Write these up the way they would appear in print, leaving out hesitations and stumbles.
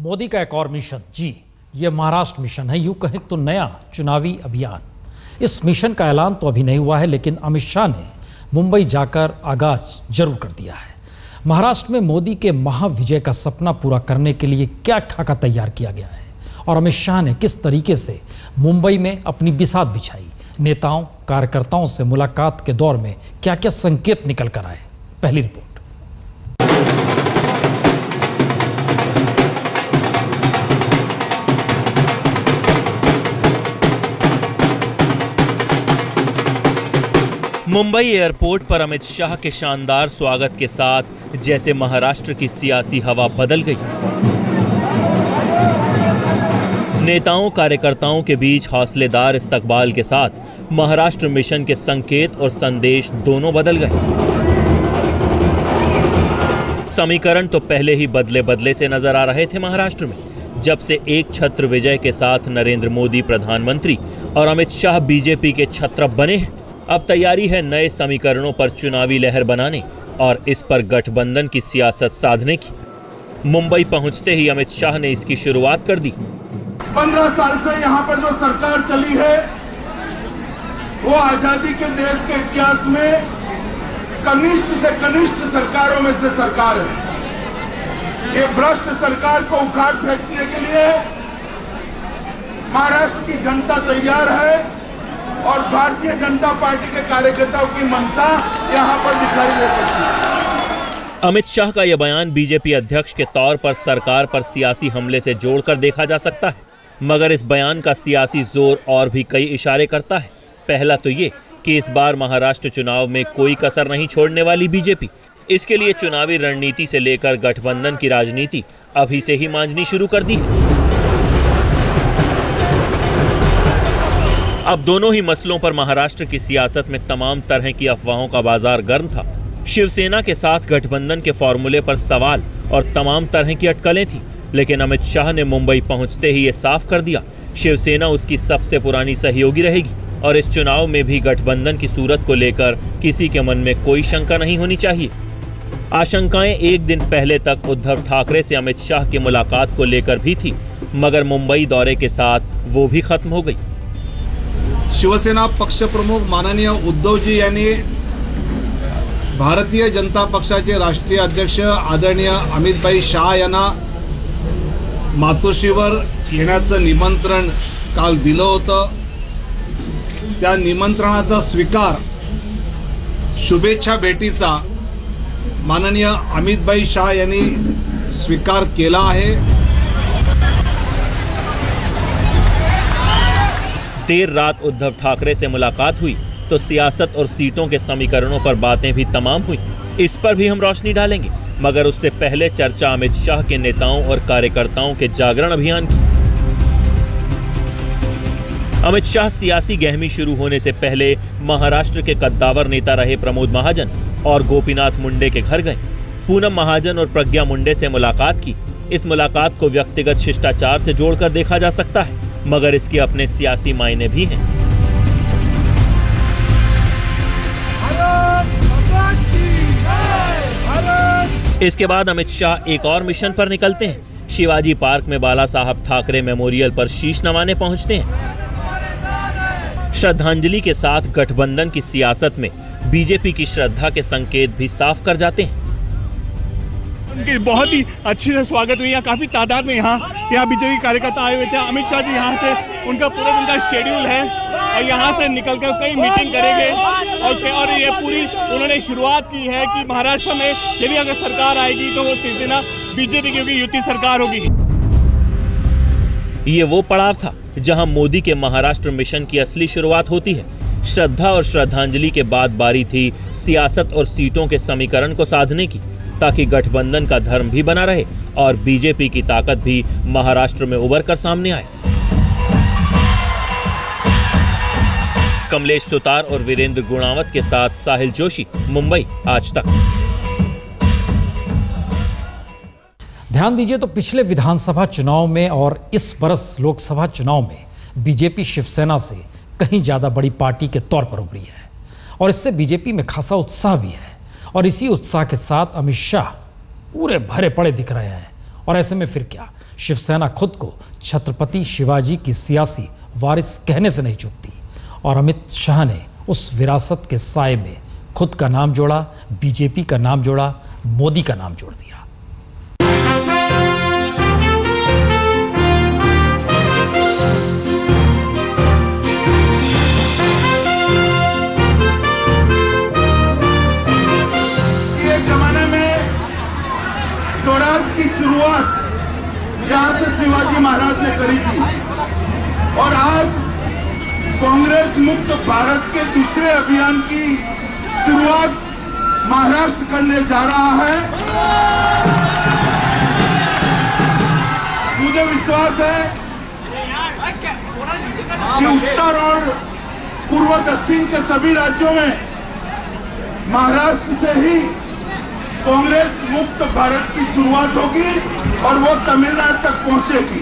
मोदी का एक और मिशन, जी ये महाराष्ट्र मिशन है, यूं कहें तो नया चुनावी अभियान। इस मिशन का ऐलान तो अभी नहीं हुआ है, लेकिन अमित शाह ने मुंबई जाकर आगाज जरूर कर दिया है। महाराष्ट्र में मोदी के महाविजय का सपना पूरा करने के लिए क्या खाका तैयार किया गया है और अमित शाह ने किस तरीके से मुंबई में अपनी बिसात बिछाई, नेताओं कार्यकर्ताओं से मुलाकात के दौर में क्या क्या संकेत निकल कर आए, पहली रिपोर्ट। मुंबई एयरपोर्ट पर अमित शाह के शानदार स्वागत के साथ जैसे महाराष्ट्र की सियासी हवा बदल गई। नेताओं कार्यकर्ताओं के बीच हौसलेदार इस्तकबाल के साथ महाराष्ट्र मिशन के संकेत और संदेश दोनों बदल गए। समीकरण तो पहले ही बदले बदले से नजर आ रहे थे महाराष्ट्र में। जब से एक छत्र विजय के साथ नरेंद्र मोदी प्रधानमंत्री और अमित शाह बीजेपी के छत्रप बने हैं, अब तैयारी है नए समीकरणों पर चुनावी लहर बनाने और इस पर गठबंधन की सियासत साधने की। मुंबई पहुंचते ही अमित शाह ने इसकी शुरुआत कर दी। 15 साल से यहाँ पर जो सरकार चली है वो आजादी के देश के इतिहास में कनिष्ठ से कनिष्ठ सरकारों में से सरकार है। ये भ्रष्ट सरकार को उखाड़ फेंकने के लिए महाराष्ट्र की जनता तैयार है और भारतीय जनता पार्टी के कार्यकर्ताओं की मंशा यहां पर दिखाई दे पड़ती है। अमित शाह का यह बयान बीजेपी अध्यक्ष के तौर पर सरकार पर सियासी हमले से जोड़कर देखा जा सकता है, मगर इस बयान का सियासी जोर और भी कई इशारे करता है। पहला तो ये कि इस बार महाराष्ट्र चुनाव में कोई कसर नहीं छोड़ने वाली बीजेपी। इसके लिए चुनावी रणनीति से लेकर गठबंधन की राजनीति अभी से ही मांझनी शुरू कर दी है। अब दोनों ही मसलों पर महाराष्ट्र की सियासत में तमाम तरह की अफवाहों का बाजार गर्म था। शिवसेना के साथ गठबंधन के फॉर्मूले पर सवाल और तमाम तरह की अटकलें थी, लेकिन अमित शाह ने मुंबई पहुंचते ही ये साफ कर दिया, शिवसेना उसकी सबसे पुरानी सहयोगी रहेगी और इस चुनाव में भी गठबंधन की सूरत को लेकर किसी के मन में कोई शंका नहीं होनी चाहिए। आशंकाएं एक दिन पहले तक उद्धव ठाकरे से अमित शाह की मुलाकात को लेकर भी थी, मगर मुंबई दौरे के साथ वो भी खत्म हो गई। शिवसेना पक्षप्रमुख माननीय उद्धवजी यांनी भारतीय जनता पक्षाचे राष्ट्रीय अध्यक्ष आदरणीय अमितभाई शाह यांना मातोश्रीवर येण्याचं निमंत्रण काल दिलं होतं। त्या निमंत्रणाचा स्वीकार शुभेच्छा भेटीचा माननीय अमितभाई शाह यांनी स्वीकार केला आहे। देर रात उद्धव ठाकरे से मुलाकात हुई तो सियासत और सीटों के समीकरणों पर बातें भी तमाम हुई। इस पर भी हम रोशनी डालेंगे, मगर उससे पहले चर्चा अमित शाह के नेताओं और कार्यकर्ताओं के जागरण अभियान की। अमित शाह सियासी गहमी शुरू होने से पहले महाराष्ट्र के कद्दावर नेता रहे प्रमोद महाजन और गोपीनाथ मुंडे के घर गए। पूनम महाजन और प्रज्ञा मुंडे से मुलाकात की। इस मुलाकात को व्यक्तिगत शिष्टाचार से जोड़कर देखा जा सकता है, मगर इसके अपने सियासी मायने भी हैं। इसके बाद अमित शाह एक और मिशन पर निकलते हैं। शिवाजी पार्क में बाला साहब ठाकरे मेमोरियल पर शीश नवाने पहुंचते हैं। श्रद्धांजलि के साथ गठबंधन की सियासत में बीजेपी की श्रद्धा के संकेत भी साफ कर जाते हैं। उनकी बहुत ही अच्छी से स्वागत हुई। काफी तादाद में यहाँ बीजेपी कार्यकर्ता आए हुए थे। अमित शाह जी यहाँ से उनका पूरा दिन का शेड्यूल है और यहाँ से निकलकर कई मीटिंग करेंगे और ये पूरी उन्होंने शुरुआत की है कि महाराष्ट्र में यदि अगर सरकार आएगी तो वो शिवसेना बीजेपी की युति सरकार होगी। ये वो पड़ाव था जहां मोदी के महाराष्ट्र मिशन की असली शुरुआत होती है। श्रद्धा और श्रद्धांजलि के बाद बारी थी सियासत और सीटों के समीकरण को साधने की, ताकि गठबंधन का धर्म भी बना रहे और बीजेपी की ताकत भी महाराष्ट्र में उभर कर सामने आए। कमलेश सुतार और वीरेंद्र गुणावत के साथ साहिल जोशी, मुंबई, आज तक। ध्यान दीजिए तो पिछले विधानसभा चुनाव में और इस बरस लोकसभा चुनाव में बीजेपी शिवसेना से कहीं ज्यादा बड़ी पार्टी के तौर पर उभरी है और इससे बीजेपी में खासा उत्साह भी है और इसी उत्साह के साथ अमित शाह पूरे भरे पड़े दिख रहे हैं। और ऐसे में फिर क्या, शिवसेना खुद को छत्रपति शिवाजी की सियासी वारिस कहने से नहीं चूकती और अमित शाह ने उस विरासत के साए में खुद का नाम जोड़ा, बीजेपी का नाम जोड़ा, मोदी का नाम जोड़ दिया। स्वराज की शुरुआत यहां से शिवाजी महाराज ने करी थी और आज कांग्रेस मुक्त भारत के दूसरे अभियान की शुरुआत महाराष्ट्र करने जा रहा है। मुझे विश्वास है कि उत्तर और पूर्व दक्षिण के सभी राज्यों में महाराष्ट्र से ही कांग्रेस मुक्त भारत की शुरुआत होगी और वो तमिलनाडु तक पहुंचेगी।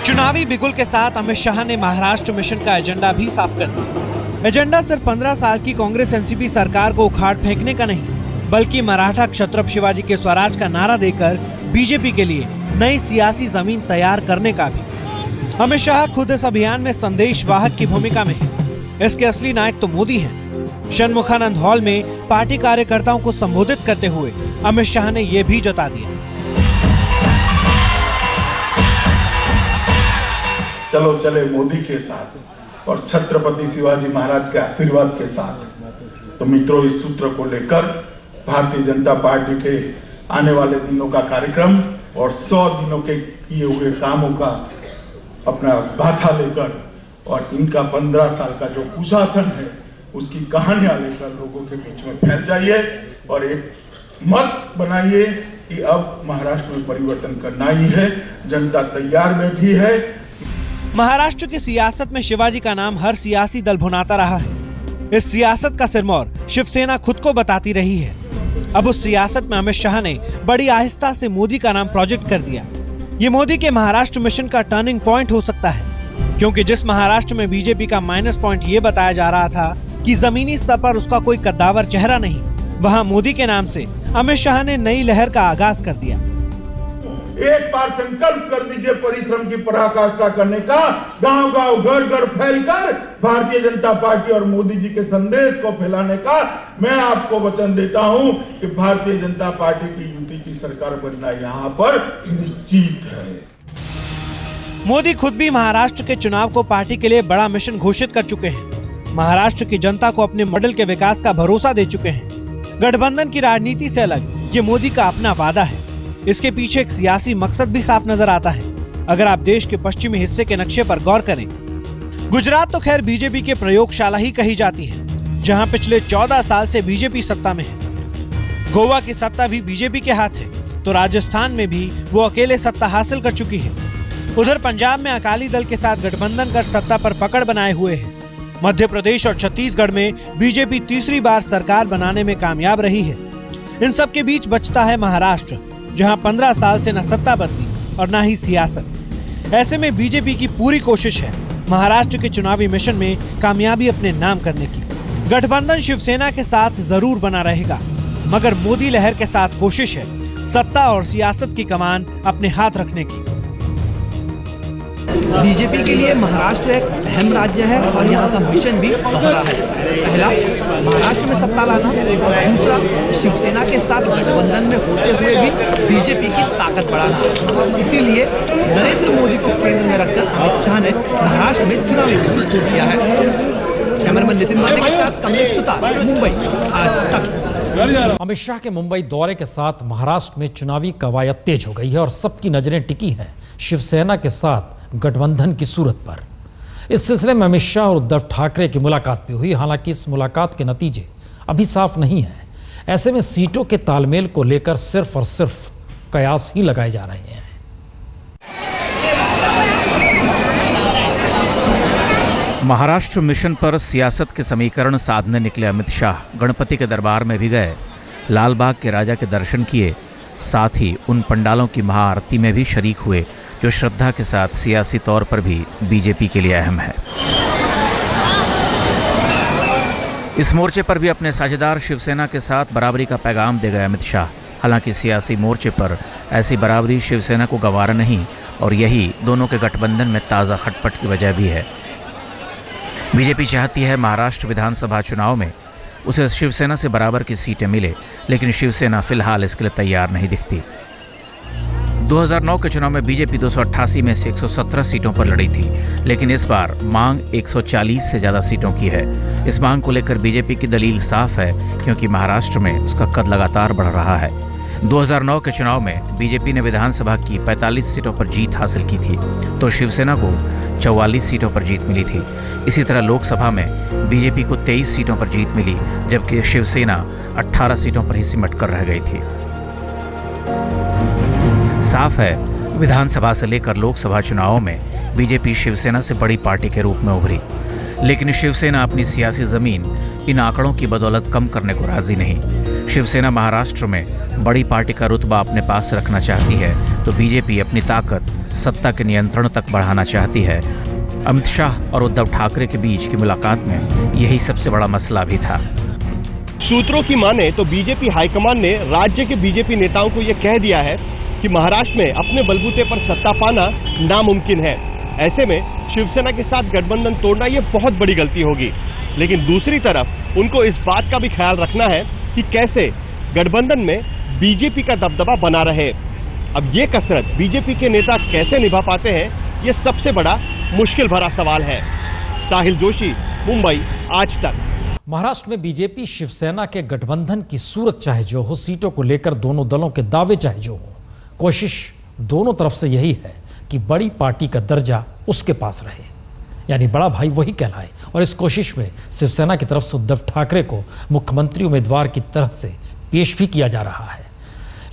चुनावी बिगुल के साथ अमित शाह ने महाराष्ट्र मिशन का एजेंडा भी साफ कर दिया। एजेंडा सिर्फ 15 साल की कांग्रेस एनसीपी सरकार को उखाड़ फेंकने का नहीं, बल्कि मराठा क्षत्रप शिवाजी के स्वराज का नारा देकर बीजेपी के लिए नई सियासी जमीन तैयार करने का भी। अमित शाह खुद इस अभियान में संदेश वाहक की भूमिका में है। इसके असली नायक तो मोदी हैं। षणमुखानंद हॉल में पार्टी कार्यकर्ताओं को संबोधित करते हुए अमित शाह ने यह भी जता दिया, चलो चले मोदी के साथ और छत्रपति शिवाजी महाराज के आशीर्वाद के साथ। तो मित्रों, इस सूत्र को लेकर भारतीय जनता पार्टी के आने वाले दिनों का कार्यक्रम और 100 दिनों के किए हुए कामों का अपना गाथा लेकर और इनका 15 साल का जो कुशासन है उसकी कहानियां लेकर लोगों के बीच में फैल जाइए और एक मत बनाइए कि अब महाराष्ट्र में परिवर्तन करना ही है। जनता तैयार बैठी है। महाराष्ट्र की सियासत में शिवाजी का नाम हर सियासी दल भुनाता रहा है। इस सियासत का सिरमौर शिवसेना खुद को बताती रही है। अब उस सियासत में अमित शाह ने बड़ी आहिस्ता से मोदी का नाम प्रोजेक्ट कर दिया। ये मोदी के महाराष्ट्र मिशन का टर्निंग पॉइंट हो सकता है, क्योंकि जिस महाराष्ट्र में बीजेपी का माइनस पॉइंट ये बताया जा रहा था कि जमीनी स्तर पर उसका कोई कद्दावर चेहरा नहीं, वहां मोदी के नाम से अमित शाह ने नई लहर का आगाज कर दिया। एक बार संकल्प कर दीजिए परिश्रम की पराकाष्ठा करने का, गांव गांव घर घर फैलकर भारतीय जनता पार्टी और मोदी जी के संदेश को फैलाने का। मैं आपको वचन देता हूं कि भारतीय जनता पार्टी की यूटी की सरकार बनना यहां पर निश्चित है। मोदी खुद भी महाराष्ट्र के चुनाव को पार्टी के लिए बड़ा मिशन घोषित कर चुके हैं। महाराष्ट्र की जनता को अपने मॉडल के विकास का भरोसा दे चुके हैं। गठबंधन की राजनीति से अलग ये मोदी का अपना वादा है। इसके पीछे एक सियासी मकसद भी साफ नजर आता है। अगर आप देश के पश्चिमी हिस्से के नक्शे पर गौर करें, गुजरात तो खैर बीजेपी के प्रयोगशाला ही कही जाती है, जहां पिछले 14 साल से बीजेपी सत्ता में है। गोवा की सत्ता भी बीजेपी के हाथ है, तो राजस्थान में भी वो अकेले सत्ता हासिल कर चुकी है। उधर पंजाब में अकाली दल के साथ गठबंधन कर सत्ता पर पकड़ बनाए हुए है। मध्य प्रदेश और छत्तीसगढ़ में बीजेपी तीसरी बार सरकार बनाने में कामयाब रही है। इन सब के बीच बचता है महाराष्ट्र, जहां 15 साल से न सत्ता बदली और न ही सियासत। ऐसे में बीजेपी की पूरी कोशिश है महाराष्ट्र के चुनावी मिशन में कामयाबी अपने नाम करने की। गठबंधन शिवसेना के साथ जरूर बना रहेगा, मगर मोदी लहर के साथ कोशिश है सत्ता और सियासत की कमान अपने हाथ रखने की। बीजेपी के लिए महाराष्ट्र एक अहम राज्य है और यहाँ का मिशन भी दोहरा है। पहला, महाराष्ट्र में सत्ता लाना, दूसरा, शिवसेना के साथ गठबंधन में होते हुए भी बीजेपी की ताकत बढ़ाना। इसीलिए नरेंद्र मोदी को केंद्र में रखकर अमित शाह ने महाराष्ट्र में चुनावी मिशन शुरू किया है। कैमरामैन नितिन माने के साथ कमलेश सुतार, मुंबई, आज तक। अमित शाह के मुंबई दौरे के साथ महाराष्ट्र में चुनावी कवायद तेज हो गई है और सबकी नजरें टिकी हैं शिवसेना के साथ गठबंधन की सूरत पर। इस सिलसिले में अमित शाह और उद्धव ठाकरे की मुलाकात भी हुई। हालांकि इस मुलाकात के नतीजे अभी साफ नहीं हैं। ऐसे में सीटों के तालमेल को लेकर सिर्फ और सिर्फ कयास ही लगाए जा रहे हैं। महाराष्ट्र मिशन पर सियासत के समीकरण साधने निकले अमित शाह गणपति के दरबार में भी गए, लालबाग के राजा के दर्शन किए, साथ ही उन पंडालों की महाआरती में भी शरीक हुए जो श्रद्धा के साथ सियासी तौर पर भी बीजेपी के लिए अहम है। इस मोर्चे पर भी अपने साझेदार शिवसेना के साथ बराबरी का पैगाम दे गए अमित शाह। हालांकि सियासी मोर्चे पर ऐसी बराबरी शिवसेना को गवारा नहीं और यही दोनों के गठबंधन में ताज़ा खटपट की वजह भी है। बीजेपी चाहती है महाराष्ट्र विधानसभा चुनाव में उसे शिवसेना से बराबर की सीटें मिले, लेकिन शिवसेना फिलहाल इसके लिए तैयार नहीं दिखती। 2009 के चुनाव में बीजेपी 288 में से 117 सीटों पर लड़ी थी, लेकिन इस बार मांग 140 से ज़्यादा सीटों की है। इस मांग को लेकर बीजेपी की दलील साफ है, क्योंकि महाराष्ट्र में उसका कद लगातार बढ़ रहा है। 2009 के चुनाव में बीजेपी ने विधानसभा की 45 सीटों पर जीत हासिल की थी, तो शिवसेना को 44 सीटों पर जीत मिली थी। इसी तरह लोकसभा में बीजेपी को 23 सीटों पर जीत मिली, जबकि शिवसेना 18 सीटों पर ही सिमट कर रह गई थी। साफ है, विधानसभा से लेकर लोकसभा चुनावों में बीजेपी शिवसेना से बड़ी पार्टी के रूप में उभरी, लेकिन शिवसेना अपनी सियासी जमीन इन आंकड़ों की बदौलत कम करने को राजी नहीं। शिवसेना महाराष्ट्र में बड़ी पार्टी का रुतबा अपने पास रखना चाहती है, तो बीजेपी अपनी ताकत सत्ता के नियंत्रण तक बढ़ाना चाहती है। अमित शाह और उद्धव ठाकरे के बीच की मुलाकात में यही सबसे बड़ा मसला भी था। सूत्रों की माने तो बीजेपी हाईकमान ने राज्य के बीजेपी नेताओं को यह कह दिया है कि महाराष्ट्र में अपने बलबूते पर सत्ता पाना नामुमकिन है। ऐसे में शिवसेना के साथ गठबंधन तोड़ना ये बहुत बड़ी गलती होगी। लेकिन दूसरी तरफ उनको इस बात का भी ख्याल रखना है कि कैसे गठबंधन में बीजेपी का दबदबा बना रहे। अब ये कसरत बीजेपी के नेता कैसे निभा पाते हैं, ये सबसे बड़ा मुश्किल भरा सवाल है। साहिल जोशी, मुंबई, आज तक। महाराष्ट्र में बीजेपी शिवसेना के गठबंधन की सूरत चाहे जो हो, सीटों को लेकर दोनों दलों के दावे चाहे जो हो, कोशिश दोनों तरफ से यही है कि बड़ी पार्टी का दर्जा उसके पास रहे, यानी बड़ा भाई वही कहलाए। और इस कोशिश में शिवसेना की तरफ से उद्धव ठाकरे को मुख्यमंत्री उम्मीदवार की तरह से पेश भी किया जा रहा है।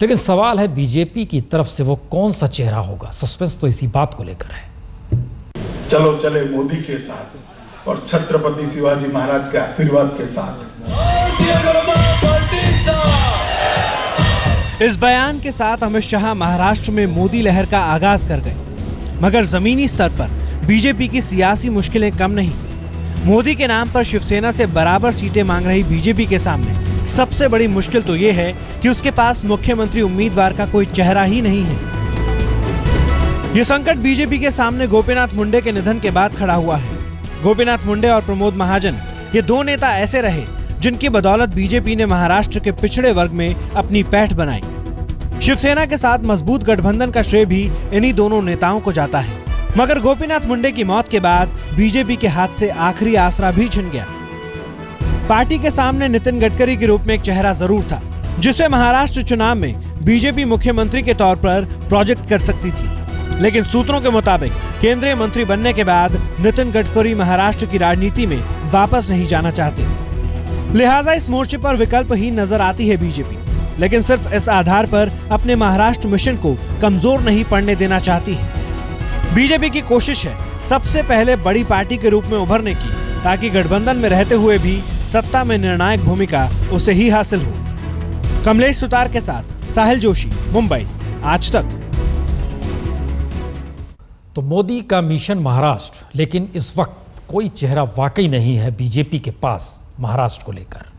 लेकिन सवाल है बीजेपी की तरफ से वो कौन सा चेहरा होगा। सस्पेंस तो इसी बात को लेकर है। चलो चले मोदी के साथ और छत्रपति शिवाजी महाराज के आशीर्वाद के साथ। इस बयान के साथ अमित शाह महाराष्ट्र में मोदी लहर का आगाज कर गए, मगर जमीनी स्तर पर बीजेपी की सियासी मुश्किलें कम नहीं। मोदी के नाम पर शिवसेना से बराबर सीटें मांग रही बीजेपी के सामने सबसे बड़ी मुश्किल तो ये है कि उसके पास मुख्यमंत्री उम्मीदवार का कोई चेहरा ही नहीं है। ये संकट बीजेपी के सामने गोपीनाथ मुंडे के निधन के बाद खड़ा हुआ है। गोपीनाथ मुंडे और प्रमोद महाजन, ये दो नेता ऐसे रहे जिनकी बदौलत बीजेपी ने महाराष्ट्र के पिछड़े वर्ग में अपनी पैठ बनाई। शिवसेना के साथ मजबूत गठबंधन का श्रेय भी इन्हीं दोनों नेताओं को जाता है। मगर गोपीनाथ मुंडे की मौत के बाद बीजेपी के हाथ से आखिरी आसरा भी छिन गया। पार्टी के सामने नितिन गडकरी के रूप में एक चेहरा जरूर था, जिसे महाराष्ट्र चुनाव में बीजेपी मुख्यमंत्री के तौर पर प्रोजेक्ट कर सकती थी। लेकिन सूत्रों के मुताबिक केंद्रीय मंत्री बनने के बाद नितिन गडकरी महाराष्ट्र की राजनीति में वापस नहीं जाना चाहते, लिहाजा इस मोर्चे पर विकल्पहीन नजर आती है बीजेपी। लेकिन सिर्फ इस आधार पर अपने महाराष्ट्र मिशन को कमजोर नहीं पड़ने देना चाहती है। बीजेपी की कोशिश है सबसे पहले बड़ी पार्टी के रूप में उभरने की, ताकि गठबंधन में रहते हुए भी सत्ता में निर्णायक भूमिका उसे ही हासिल हो। कमलेश सुतार के साथ साहिल जोशी, मुंबई, आज तक। तो मोदी का मिशन महाराष्ट्र, लेकिन इस वक्त कोई चेहरा वाकई नहीं है बीजेपी के पास महाराष्ट्र को लेकर।